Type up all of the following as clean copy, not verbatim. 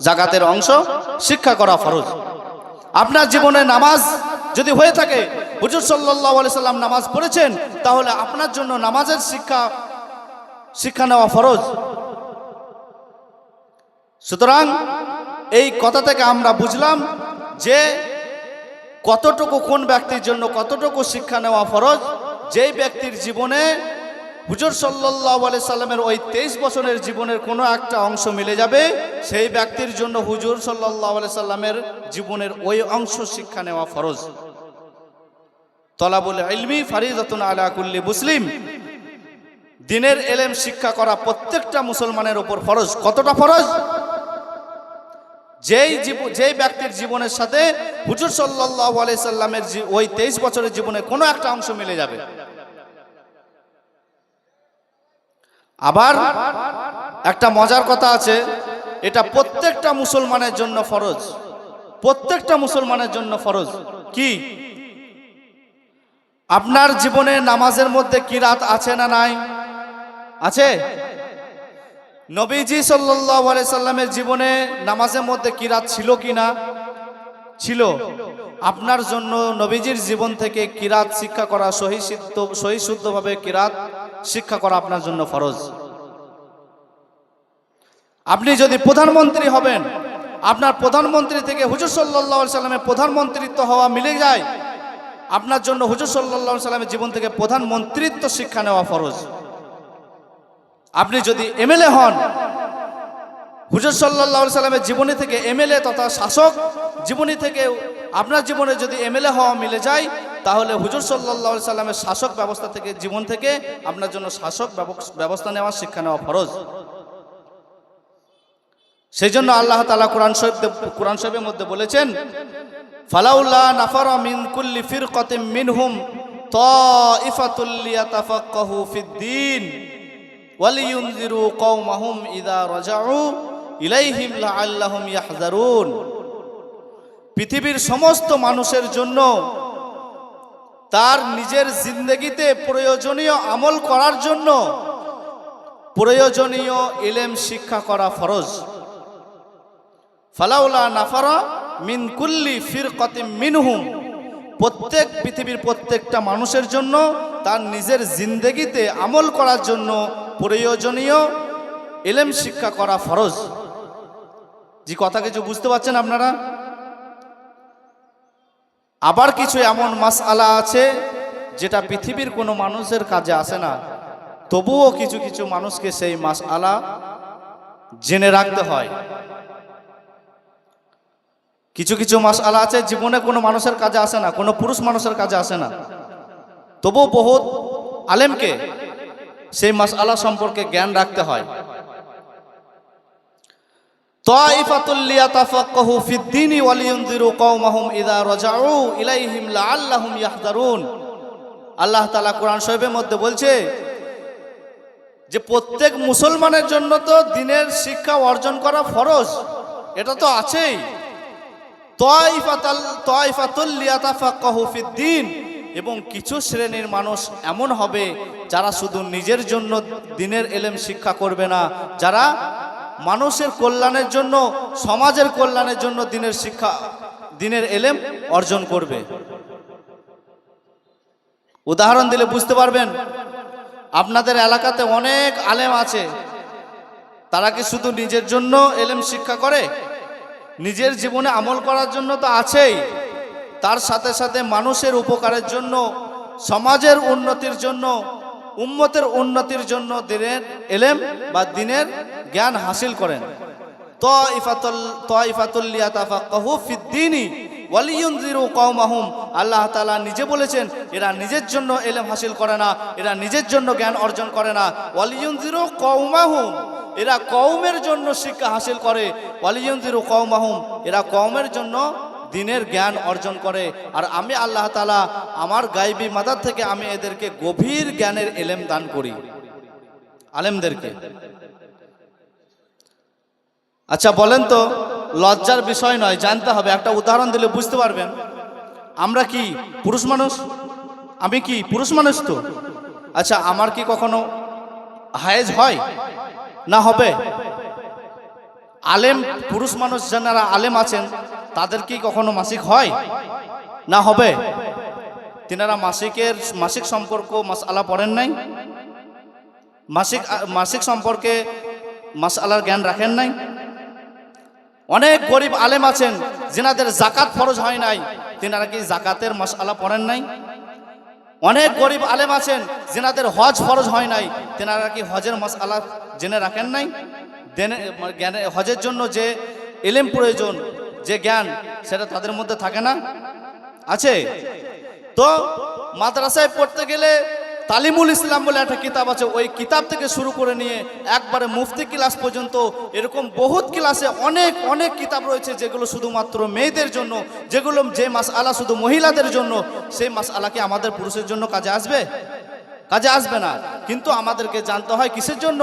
জাকাতের অংশ শিক্ষা করা ফরজ। আপনার জীবনে নামাজ যদি হয়ে থাকে, হুজুর সাল্লাল্লাহু আলাইহি সাল্লাম নামাজ পড়েছেন, তাহলে আপনার জন্য নামাজের শিক্ষা নেওয়া ফরজ। সুতরাং এই কথা থেকে আমরা বুঝলাম যে কতটুকু কোন ব্যক্তির জন্য কতটুকু শিক্ষা নেওয়া ফরজ। যেই ব্যক্তির জীবনে হুজুর সাল্লাল্লাহু আলাইহি সাল্লামের ওই 23 বছরের জীবনের কোনো একটা অংশ মিলে যাবে, সেই ব্যক্তির জন্য হুজুর সাল্লাল্লাহু আলাইহি সাল্লামের জীবনের ওই অংশ শিক্ষা নেওয়া ফরজ। তলাবুল ইলমি ফারিদাতুন আলা কুল্লি মুসলিম, দ্বীনের ইলম শিক্ষা করা প্রত্যেকটা মুসলমানের উপর ফরজ। কতটা ফরজ? যেই ব্যক্তির জীবনের সাথে হুজুর সাল্লাল্লাহু আলাইহি সাল্লামের ওই 23 বছরের জীবনে কোনো একটা অংশ মিলে যাবে। আবার একটা মজার কথা আছে, এটা প্রত্যেকটা মুসলমানের জন্য ফরজ, প্রত্যেকটা মুসলমানের জন্য ফরজ। কি? আপনার জীবনে নামাজের মধ্যে কিরাত আছে না নাই? আছে। নবীজি সাল্লাল্লাহু আলাইহি সাল্লামের জীবনে নামাজের মধ্যে কিরাত ছিল কি না? ছিল। আপনার জন্য নবীজির জীবন থেকে কিরাত শিক্ষা করা, সহি শুদ্ধভাবে কিরাত শিক্ষা করা আপনার জন্য ফরজ। আপনি যদি প্রধানমন্ত্রী হবেন, আপনার প্রধানমন্ত্রী থেকে হুজুর সাল্লাল্লাহু আলাইহি সাল্লামের প্রধানমন্ত্রিত্ব হওয়া মিলে যায়, আপনার জন্য হুজুর সাল্লাল্লাহু আলাইহি সাল্লামের জীবন থেকে প্রধানমন্ত্রিত্ব শিক্ষা নেওয়া ফরজ। আপনি যদি এমএলএ হন, হুজুর সাল্লাল্লাহু আলাইহি সাল্লামের জীবনী থেকে এমএলএ তথা শাসক জীবনী থেকে আপনার জীবনে যদি এমএলএ হওয়া মিলে যায়, তাহলে হুজুর সাল্লাল্লাহু আলাইহি সাল্লামের শাসক ব্যবস্থা থেকে জীবন থেকে আপনার জন্য শাসক ব্যবস্থা নেওয়া শিক্ষা নেওয়া ফরজ। সেই জন্য আল্লাহ তাআলা কোরআন শরীফের মধ্যে বলেছেন, ফালাউলা নাফারা মিন কুল্লি ফিরকাতিন মিনহুম তাইফাতুল লিয়াতাফাক্কাহু ফিদ-দীন ওয়ালিয়ুনযিরু কওমাহুম ইযা রাজাউ ইলাইহিম লাআল্লাহুম ইয়াহযারুন। পৃথিবীর সমস্ত মানুষের জন্য তার নিজের জিন্দেগিতে প্রয়োজনীয় আমল করার জন্য প্রয়োজনীয় ইলম শিক্ষা করা ফরজ। ফালাউলা নাফারা মিন কুল্লি ফিরকাতিন মিনহুম, প্রত্যেক পৃথিবীর প্রত্যেকটা মানুষের জন্য তার নিজের জিন্দেগিতে আমল করার জন্য প্রয়োজনীয় ইলম শিক্ষা করা ফরজ। যে কথা কিছু বুঝতে পারছেন আপনারা? আবার কিছু এমন মাসআলা আছে যেটা পৃথিবীর কোনো মানুষের কাজে আসে না, তবুও কিছু কিছু মানুষকে সেই মাসআলা জেনে রাখতে হয়। কিছু কিছু মাসআলা আছে জীবনে কোনো মানুষের কাজে আসে না, কোনো পুরুষ মানুষের কাজে আসে না, তবুও বহুত আলেমকে সেই মাসআলা সম্পর্কে জ্ঞান রাখতে হয়। তাইফাতুল লিয়াতাফাক্কাহু ফিদ-দীনি ওয়ালিয়ুনযিরু কওমাহুম ইযা রাজাউ ইলাইহিম লাআল্লাহুম ইয়াহযারুন। আল্লাহ তাআলা কোরআন শরীফের মধ্যে বলছে যে প্রত্যেক মুসলমানের জন্য তো দ্বীনের শিক্ষা অর্জন করা ফরজ, এটা তো আছেই। তাইফাতুল লিয়াতাফাক্কাহু ফিদ-দীন, এবং কিছু শ্রেণীর মানুষ এমন হবে যারা শুধু নিজের জন্য দ্বীনের ইলম শিক্ষা করবে না, যারা মানুষের কল্যাণের জন্য, সমাজের কল্যাণের জন্য দ্বীনের ইলম অর্জন করবে। উদাহরণ দিলে বুঝতে পারবেন। আপনাদের এলাকাতে অনেক আলেম আছে, তারা কি শুধু নিজের জন্য ইলম শিক্ষা করে? নিজের জীবনে আমল করার জন্য তো আছেই, তার সাথে সাথে মানুষের উপকারের জন্য, সমাজের উন্নতির জন্য, উম্মতের উন্নতির জন্য দ্বীনের ইলম বা দ্বীনের জ্ঞান হাসিল করেন। তাইফাতুল লিয়াতাফাক্কাহু ফিদ-দীনি ওয়ালিয়ুনযিরু কওমাহুম, আল্লাহ তাআলা নিজে বলেছেন এরা নিজের জন্য ইলম হাসিল করে না, এরা নিজের জন্য জ্ঞান অর্জন করে না। ওয়ালিয়ুনযিরু কওমাহুম, এরা কওমের জন্য শিক্ষা হাসিল করে। ওয়ালিয়ুনযিরু কওমাহুম, এরা কওমের জন্য দ্বীনের জ্ঞান অর্জন করে। আর আমি আল্লাহ তাআলা আমার গায়বী মাদাদ থেকে আমি এদেরকে গভীর জ্ঞানের ইলম দান করি, আলেমদেরকে। আচ্ছা বলেন তো, লজ্জার বিষয় নয়, জানতে হবে। একটা উদাহরণ দিলে বুঝতে পারবেন। আমরা কি পুরুষ মানুষ? আমি কি পুরুষ মানুষ? তো আচ্ছা, আমার কি কখনো হায়েজ হয় না? হবে। আলেম পুরুষ মানুষ যারা আলেম আছেন তাদের কি কখনো মাসিক হয় না হবে? তিনারা মাসিক সম্পর্ক মাসআলা পড়েন নাই? মাসিক সম্পর্কে মাসআলার জ্ঞান রাখেন নাই? অনেক গরিব আলেম আছেন যিনাদের জাকাত ফরজ হয় নাই, তিনারা কি জাকাতের মাসআলা পড়েন নাই? অনেক গরিব আলেম আছেন যিনাদের হজ ফরজ হয় নাই, তিনারা কি হজের মাসআলা জেনে রাখেন নাই? হজের জন্য যে ইলম প্রয়োজন, যে জ্ঞান, সেটা তাদের মধ্যে থাকে না? আছে। তো মাদ্রাসায় পড়তে গেলে তালিমুল ইসলাম বলে একটা কিতাব আছে, ওই কিতাব থেকে শুরু করে নিয়ে একবারে মুফতি ক্লাস পর্যন্ত এরকম বহুত ক্লাসে অনেক অনেক কিতাব রয়েছে যেগুলো শুধুমাত্র মেয়েদের জন্য, যেগুলো যে মাসআলা শুধু মহিলাদের জন্য, সেই মাসআলা কি আমাদের পুরুষের জন্য কাজে আসবে? কাজে আসবে না। কিন্তু আমাদেরকে জানতে হয় কিসের জন্য?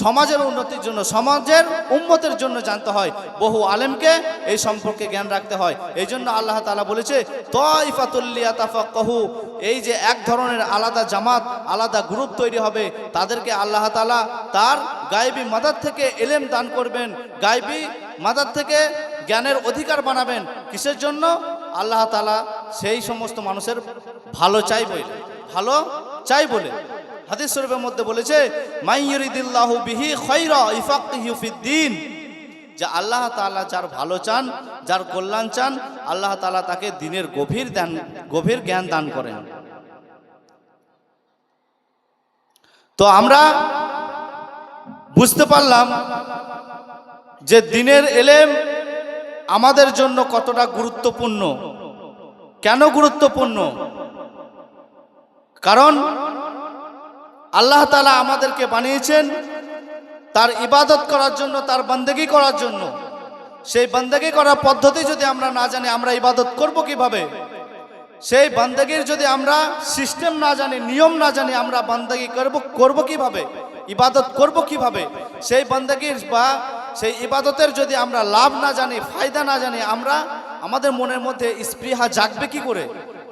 সমাজের উন্নতির জন্য, সমাজের উম্মতের জন্য জানতে হয়। বহু আলেমকে এই সম্পর্কে জ্ঞান রাখতে হয়। এই জন্য আল্লাহ তাআলা বলেছে তাইফাতুল লিয়াতাফাক্কাহু, এই যে এক ধরনের আলাদা জামাত, আলাদা গ্রুপ তৈরি হবে, তাদেরকে আল্লাহ তাআলা তার গায়বী মাদাদ থেকে ইলম দান করবেন, গায়বী মাদাদ থেকে জ্ঞানের অধিকার বানাবেন। কিসের জন্য? আল্লাহ তাআলা সেই সমস্ত মানুষের ভালো চাই বলে হাদিস শরীফের মধ্যে বলেছে মান ইউরিদিল্লাহু বিহি খায়রা ইফাক্কিহু ফিদ্দিন, যে আল্লাহ তাআলা যার ভালো চান, যার কল্যাণ চান, আল্লাহ তাআলা তাকে দ্বীনের গভীর জ্ঞান দান করেন। তো আমরা বুঝতে পারলাম যে দ্বীনের ইলম আমাদের জন্য কতটা গুরুত্বপূর্ণ। কেন গুরুত্বপূর্ণ? কারণ আল্লাহ তাআলা আমাদেরকে বানিয়েছেন তার ইবাদত করার জন্য, তার বান্দেগি করার জন্য। সেই বান্দেগি করার পদ্ধতি যদি আমরা না জানি, আমরা ইবাদত করব কিভাবে? সেই বান্দেগির যদি আমরা সিস্টেম না জানি, নিয়ম না জানি, আমরা বান্দেগি করব কিভাবে? ইবাদত করব কিভাবে? সেই বান্দেগির বা সেই ইবাদতের যদি আমরা লাভ না জানি, ফায়দা না জানি, আমাদের মনের মধ্যে স্পৃহা জাগবে কি করে?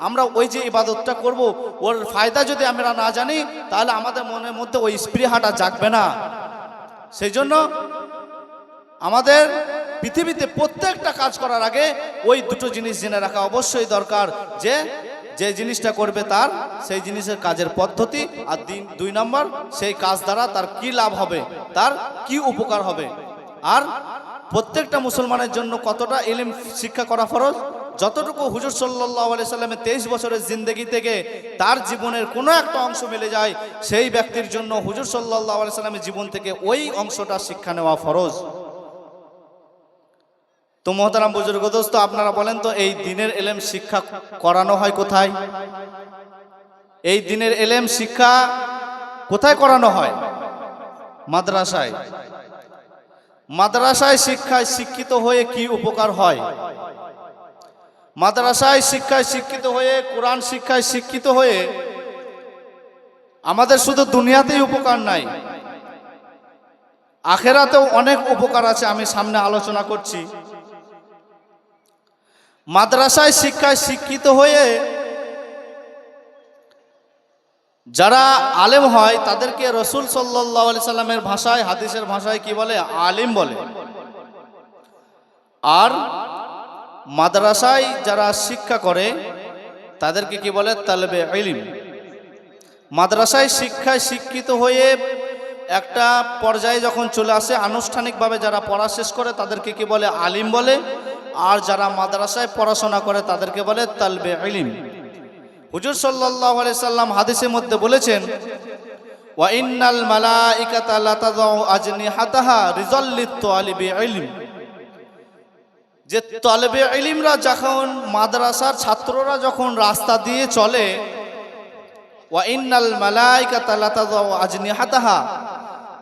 আমরা ওই যে ইবাদতটা করব, ওর ফায়দা যদি আমরা না জানি, তাহলে আমাদের মনের মধ্যে ওই স্পৃহাটা জাগবে না। সেই জন্য আমাদের পৃথিবীতে প্রত্যেকটা কাজ করার আগে ওই দুটো জিনিস জেনে রাখা অবশ্যই দরকার, যে জিনিসটা করবে তার সেই জিনিসের কাজের পদ্ধতি, আর 2 নম্বর সেই কাজ দ্বারা তার কি লাভ হবে, তার কি উপকার হবে। আর প্রত্যেকটা মুসলমানের জন্য কতটা ইলম শিক্ষা করা ফরজ? যতটুকু হুজুর সাল্লাল্লাহু আলাইহি সাল্লামের 23 বছরের জিন্দেগি থেকে তার জীবনের কোনো একটা অংশ মিলে যায়, সেই ব্যক্তির জন্য হুজুর সাল্লাল্লাহু আলাইহি সাল্লামের জীবন থেকে ওই অংশটা শিক্ষা নেওয়া ফরজ। তো মোহতারাম বুজুর্গ দোস্ত, আপনারা বলেন তো এই দ্বীনের ইলম শিক্ষা করানো হয় কোথায়? এই দ্বীনের ইলম শিক্ষা কোথায় করানো হয়? মাদ্রাসায়। মাদ্রাসায় শিক্ষায় শিক্ষিত হয়ে কি উপকার হয়? মাদ্রাসায় শিক্ষায় শিক্ষিত হয়ে, কোরআন শিক্ষায় শিক্ষিত হয়ে আমাদের শুধু দুনিয়াতেই উপকার নাই, আখেরাতেও অনেক উপকার আছে। আমি সামনে আলোচনা করছি। মাদ্রাসায় শিক্ষায় শিক্ষিত হয়ে যারা আলেম হয় তাদেরকে রাসূল সাল্লাল্লাহু আলাইহি সাল্লামের ভাষায়, হাদিসের ভাষায় কি বলে? আলিম বলে। আর মাদ্রাসায় যারা শিক্ষা করে তাদেরকে কি বলে? তালেবে ইলম। মাদ্রাসায় শিক্ষায় শিক্ষিত হয়ে একটা পর্যায়ে যখন চলে আসে, আনুষ্ঠানিকভাবে যারা পড়া শেষ করে তাদেরকে কি বলে? আলিম বলে। আর যারা মাদ্রাসায় পড়াশোনা করে তাদেরকে বলে তালবে ইলম। হুজুর সাল্লাল্লাহু আলাইহি সাল্লাম হাদিসের মধ্যে বলেছেন ওয়া ইন্নাল মালাইকাতা লাতাযাউ আজনিহাতাহা রিজাল্লিত তালিবি ইলম, যে তালেবে ইলমরা যখন, মাদ্রাসার ছাত্ররা যখন রাস্তা দিয়ে চলে, ওয়া ইন্নাল মালাইকাতা লাতাযাউ আজনিহাতাহা,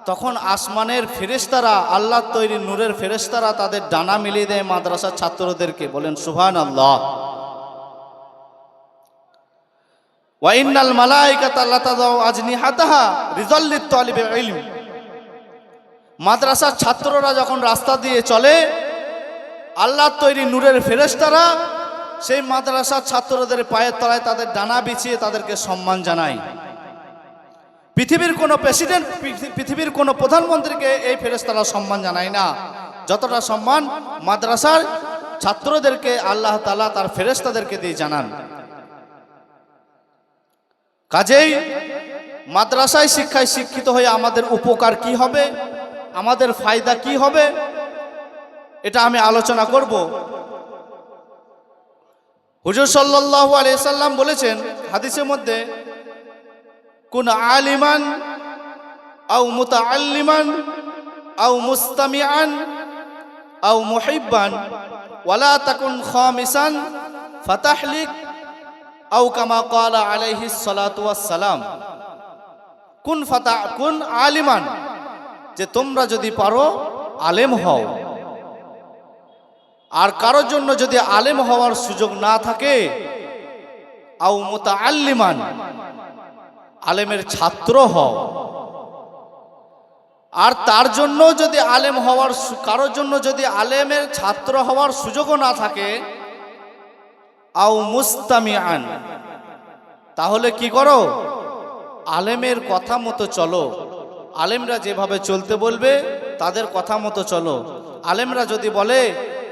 তখন আসমানের ফেরেশতারা, আল্লাহর তৈরি নূরের ফেরেশতারা তাদের ডানা মিলিয়ে দেয় মাদ্রাসার ছাত্রদেরকে। বলেন সুবহানাল্লাহ। ওয়া ইন্নাল মালাইকাতা লাতাযাউ আজনিহাতাহা রিজাল্লিত তালিবি ইলম, মাদ্রাসার ছাত্ররা যখন রাস্তা দিয়ে চলে, আল্লাহর তৈরি নূরের ফেরেশতারা সেই মাদ্রাসার ছাত্রদের পায়ের তলায় তাদের ডানা বিছিয়ে তাদেরকে সম্মান জানায়। পৃথিবীর কোনো প্রেসিডেন্ট, পৃথিবীর কোনো প্রধানমন্ত্রীকে এই ফেরেশতারা সম্মান জানায় না যতটা সম্মান মাদ্রাসার ছাত্রদেরকে আল্লাহ তাআলা তার ফেরেশতাদেরকে দিয়ে জানান। কাজেই মাদ্রাসায় শিক্ষায় শিক্ষিত হয়ে আমাদের উপকার কি হবে, আমাদের ফায়দা কি হবে, এটা আমি আলোচনা করব। হুজুর সাল্লাল্লাহু আলাইহি সাল্লাম বলেছেন হাদিসের মধ্যে, কুন আলিমান আও মুতাআল্লিমান আও মুস্তামিআন আও মুহিব্বান ওয়ালা তাকুন খামিসান ফাতাহলিক আও কামা ক্বালা আলাইহিস সালাতু ওয়াস সালাম। কুন আলিমান, যে তোমরা যদি পারো আলেম হও, আর কারোর জন্য যদি আলেম হওয়ার সুযোগ না থাকে, আও মুতাআল্লিমান, আলেমের ছাত্র হও, আর তার জন্য যদি আলেম হওয়ার কারোর জন্য যদি আলেমের ছাত্র হওয়ার সুযোগও না থাকে, আও মুস্তামিআন, তাহলে কি করো, আলেমের কথা মতো চলো। আলেমরা যেভাবে চলতে বলবে তাদের কথা মতো চলো। আলেমরা যদি বলে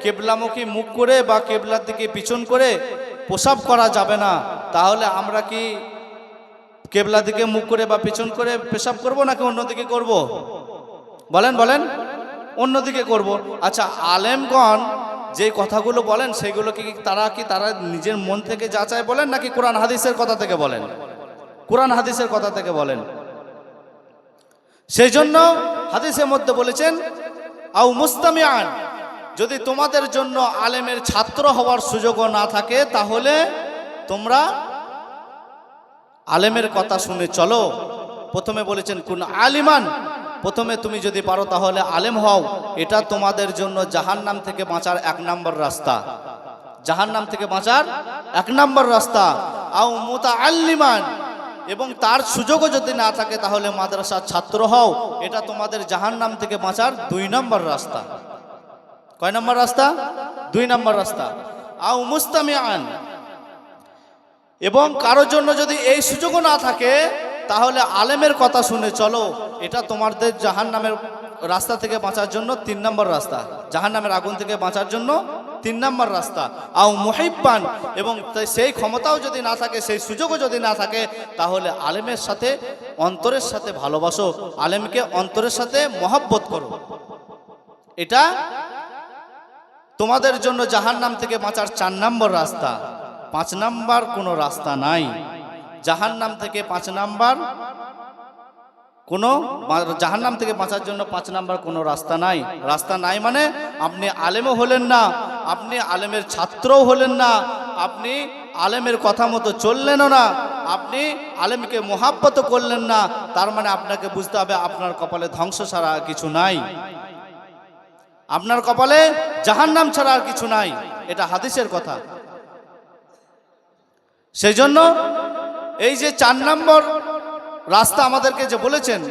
কেবলামুখী মুখ করে বা কেবলার দিকে পিছন করে প্রসাব করা যাবে না, তাহলে আমরা কি কেবলার দিকে মুখ করে বা পিছন করে পেশাব করব নাকি অন্যদিকে করব? বলেন বলেন, অন্যদিকে করব। আচ্ছা, আলেমগণ যে কথাগুলো বলেন সেগুলো কি তারা নিজের মন থেকে যাচাই বলেন নাকি কোরআন হাদিসের কথা থেকে বলেন? কোরআন হাদিসের কথা থেকে বলেন। সেই জন্য হাদিসের মধ্যে বলেছেন আও মুস্তামিআন, যদি তোমাদের জন্য আলেমের ছাত্র হওয়ার সুযোগও না থাকে তাহলে তোমরা আলেমের কথা শুনে চলো। প্রথমে বলেছেন কোন আলিমান, প্রথমে তুমি যদি পারো তাহলে আলেম হও, এটা তোমাদের জন্য জাহান্নাম থেকে বাঁচার 1 নম্বর রাস্তা। জাহান্নাম থেকে বাঁচার 1 নম্বর রাস্তা। আও মুতাআল্লিমান, এবং তার সুযোগও যদি না থাকে তাহলে মাদ্রাসার ছাত্র হও, এটা তোমাদের জাহান্নাম থেকে বাঁচার 2 নম্বর রাস্তা। কয় নম্বর রাস্তা? 2 নম্বর রাস্তা। আও মুস্তামিআন, এবং কারোর জন্য যদি এই সুযোগও না থাকে তাহলে আলেমের কথা শুনে চলো, এটা তোমাদের জাহান্নামের রাস্তা থেকে বাঁচার জন্য 3 নম্বর রাস্তা। জাহান্নামের আগুন থেকে বাঁচার জন্য 3 নম্বর রাস্তা। আও মুহিব্বান, এবং সেই ক্ষমতাও যদি না থাকে, সেই সুযোগও যদি না থাকে, তাহলে আলেমের সাথে অন্তরের সাথে ভালোবাসো, আলেমকে অন্তরের সাথে মহব্বত করো। এটা তোমাদের জন্য জাহান্নাম থেকে বাঁচার 4 নম্বর রাস্তা। 5 নম্বর কোনো রাস্তা নাই। জাহান্নাম থেকে 5 নম্বর কোনো, জাহান্নাম থেকে বাঁচার জন্য 5 নম্বর কোনো রাস্তা নাই। রাস্তা নাই মানে আপনি আলেমও হলেন না, আপনি আলেমের ছাত্রও হলেন না, আপনি আলেমের কথা মতো চললেনও না, আপনি আলেমকে মোহাব্বত করলেন না। তার মানে আপনাকে বুঝতে হবে আপনার কপালে ধ্বংস ছাড়া আর কিছু নাই, আপনার কপালে জাহান্নাম ছাড়া আর কিছু নাই। এটা হাদিসের কথা। সেই জন্য এই যে 4 নম্বর রাস্তা আমাদেরকে যে বলেছেন,